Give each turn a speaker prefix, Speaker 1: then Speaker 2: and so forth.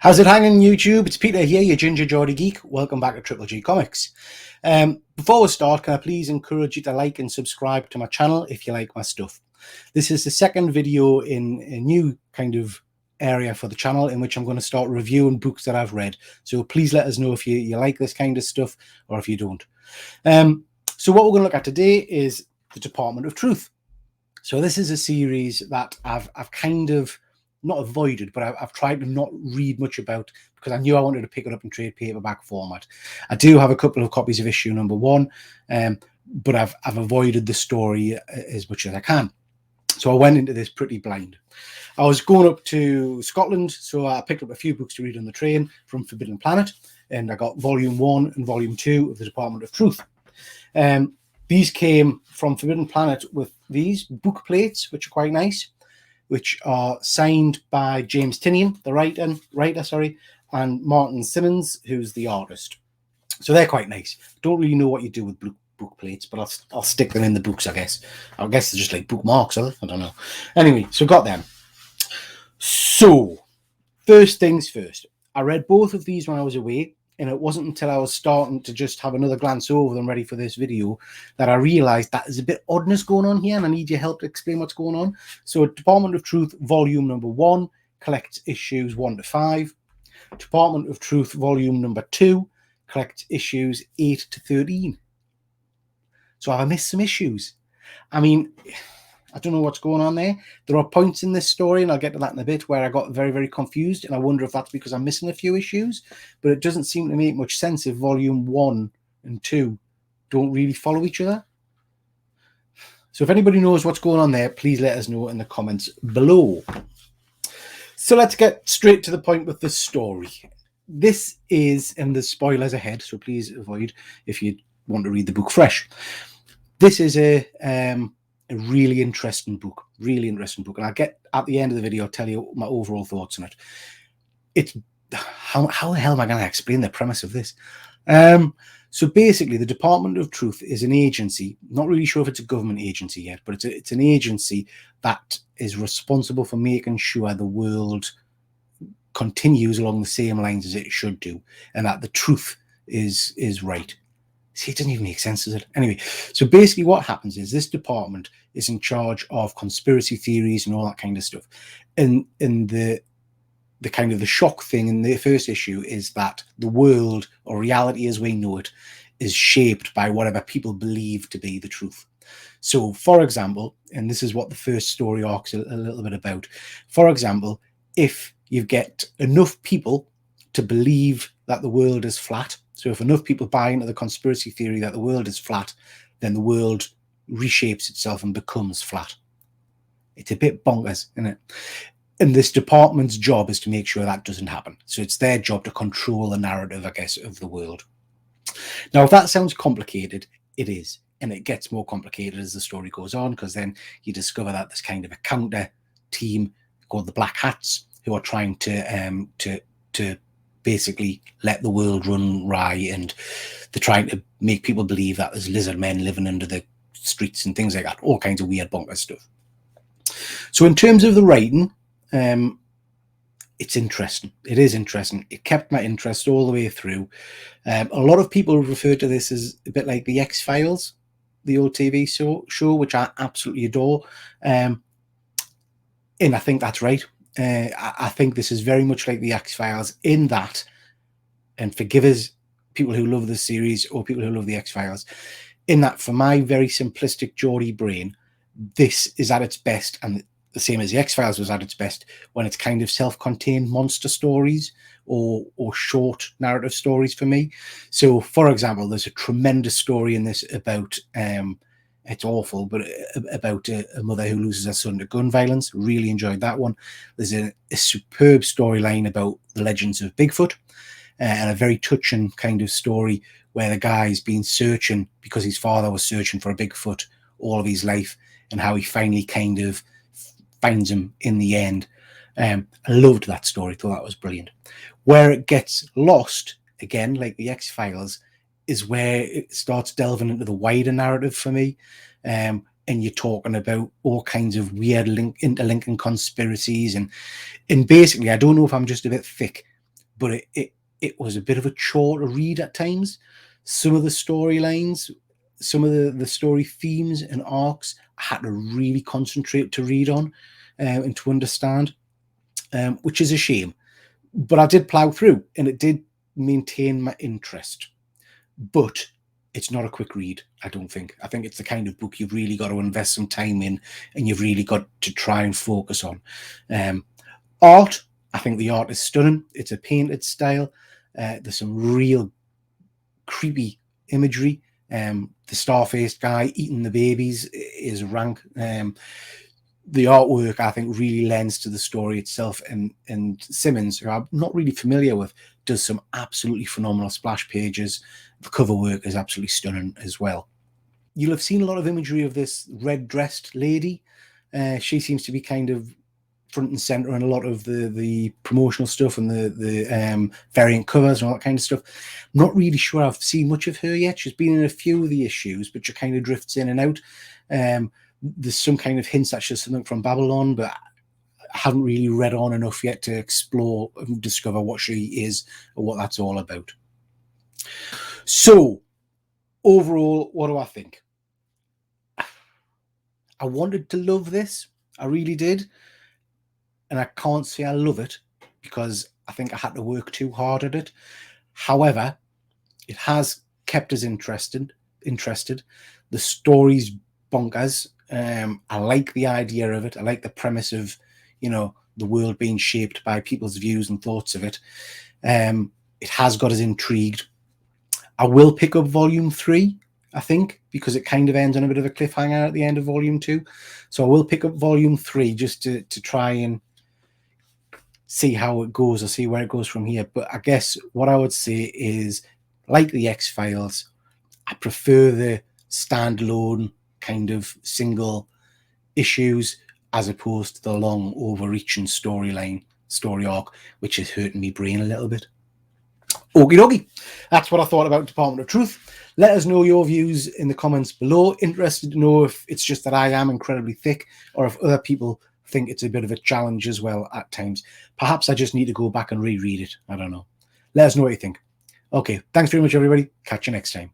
Speaker 1: How's it hanging, YouTube? It's Peter here, your Ginger Geordie Geek. Welcome back to Triple G Comics. Before we start, can I please encourage you to like and subscribe to my channel if you like my stuff. This is the second video in a new kind of area for the channel in which I'm going to start reviewing books that I've read. So please let us know if you like this kind of stuff or if you don't. So what we're going to look at today is the Department of Truth. So this is a series that I've kind of not avoided, but I've tried to not read much about because I knew I wanted to pick it up in trade paperback format. I do have a couple of copies of issue number 1, but I've avoided the story as much as I can. So I went into this pretty blind. I was going up to Scotland, so I picked up a few books to read on the train from Forbidden Planet, and I got volume 1 and volume 2 of the Department of Truth. These came from Forbidden Planet with these book plates, which are quite nice, which are signed by James Tynion, the writer, and Martin Simmons, who's the artist. So they're quite nice. Don't really know what you do with book plates, but I'll stick them in the books, I guess. I guess they're just like bookmarks, I don't know. Anyway, so got them. So, first things first. I read both of these when I was away, and it wasn't until I was starting to just have another glance over them ready for this video that I realized that there's a bit oddness going on here, and I need your help to explain what's going on. So Department of Truth volume number 1 collects issues 1 to 5. Department of Truth volume number 2 collects issues 8 to 13. So have I missed some issues? I mean, I don't know what's going on there. There are points in this story, and I'll get to that in a bit, where I got very, very confused, and I wonder if that's because I'm missing a few issues, but it doesn't seem to make much sense if volume 1 and 2 don't really follow each other. So if anybody knows what's going on there, please let us know in the comments below. So let's get straight to the point with the story. This is, and there's spoilers ahead, so please avoid if you want to read the book fresh. This is a really interesting book, and I'll get at the end of the video, I'll tell you my overall thoughts on it. It's how the hell am I going to explain the premise of this? So basically, the Department of Truth is an agency, not really sure if it's a government agency yet, but it's an agency that is responsible for making sure the world continues along the same lines as it should do, and that the truth is right. See, it doesn't even make sense, does it? Anyway, so basically what happens is this department is in charge of conspiracy theories and all that kind of stuff. And the kind of the shock thing in the first issue is that the world, or reality as we know it, is shaped by whatever people believe to be the truth. So, for example, and this is what the first story arc's a little bit about. For example, if you get enough people to believe that the world is flat, so if enough people buy into the conspiracy theory that the world is flat, then the world reshapes itself and becomes flat. It's a bit bonkers, isn't it? And this department's job is to make sure that doesn't happen. So it's their job to control the narrative, I guess, of the world. Now, if that sounds complicated, it is. And it gets more complicated as the story goes on, because then you discover that there's kind of a counter team called the Black Hats who are trying to basically let the world run wry, and they're trying to make people believe that there's lizard men living under the streets and things like that, all kinds of weird bonkers stuff. So in terms of the writing, it's interesting. It is interesting. It kept my interest all the way through. A lot of people refer to this as a bit like the X-Files, the old TV show, which I absolutely adore. And I think that's right. I think this is very much like the X-Files in that, and forgive us, people who love this series or people who love the X-Files, in that for my very simplistic Geordie brain, this is at its best, and the same as the X-Files was at its best, when it's kind of self-contained monster stories or short narrative stories for me. So, for example, there's a tremendous story in this about it's awful, but about a mother who loses her son to gun violence. Really enjoyed that one. There's a superb storyline about the legends of Bigfoot, and a very touching kind of story where the guy's been searching because his father was searching for a Bigfoot all of his life, and how he finally kind of finds him in the end. I loved that story. Thought that was brilliant. Where it gets lost, again, like the X-Files, is where it starts delving into the wider narrative for me. And you're talking about all kinds of weird interlinking conspiracies. And basically, I don't know if I'm just a bit thick, but it was a bit of a chore to read at times. Some of the storylines, some of the story themes and arcs, I had to really concentrate to read on and to understand, which is a shame. But I did plow through, and it did maintain my interest. But it's not a quick read, I don't think. I think it's the kind of book you've really got to invest some time in, and you've really got to try and focus on. Art, I think the art is stunning. It's a painted style. There's some real creepy imagery. The star-faced guy eating the babies is rank. The artwork, I think, really lends to the story itself. And Simmons, who I'm not really familiar with, does some absolutely phenomenal splash pages. The cover work is absolutely stunning as well. You'll have seen a lot of imagery of this red-dressed lady. She seems to be kind of front and center in a lot of the promotional stuff and the variant covers and all that kind of stuff. Not really sure I've seen much of her yet. She's been in a few of the issues, but she kind of drifts in and out. There's some kind of hints that she's something from Babylon, but I haven't really read on enough yet to explore and discover what she is or what that's all about. So, overall, what do I think? I wanted to love this. I really did. And I can't say I love it because I think I had to work too hard at it. However, it has kept us interested. The story's bonkers. I like the idea of it. I like the premise of, the world being shaped by people's views and thoughts of it. It has got us intrigued. I will pick up volume 3, I think, because it kind of ends on a bit of a cliffhanger at the end of volume 2. So I will pick up volume 3 just to try and see how it goes or see where it goes from here. But I guess what I would say is, like the X-Files, I prefer the standalone kind of single issues as opposed to the long overreaching story arc, which is hurting me brain a little bit. Okie dokie. That's what I thought about Department of Truth. Let us know your views in the comments below. Interested to know if it's just that I am incredibly thick or if other people think it's a bit of a challenge as well at times. Perhaps I just need to go back and reread it. I don't know. Let us know what you think. Okay, thanks very much, everybody. Catch you next time.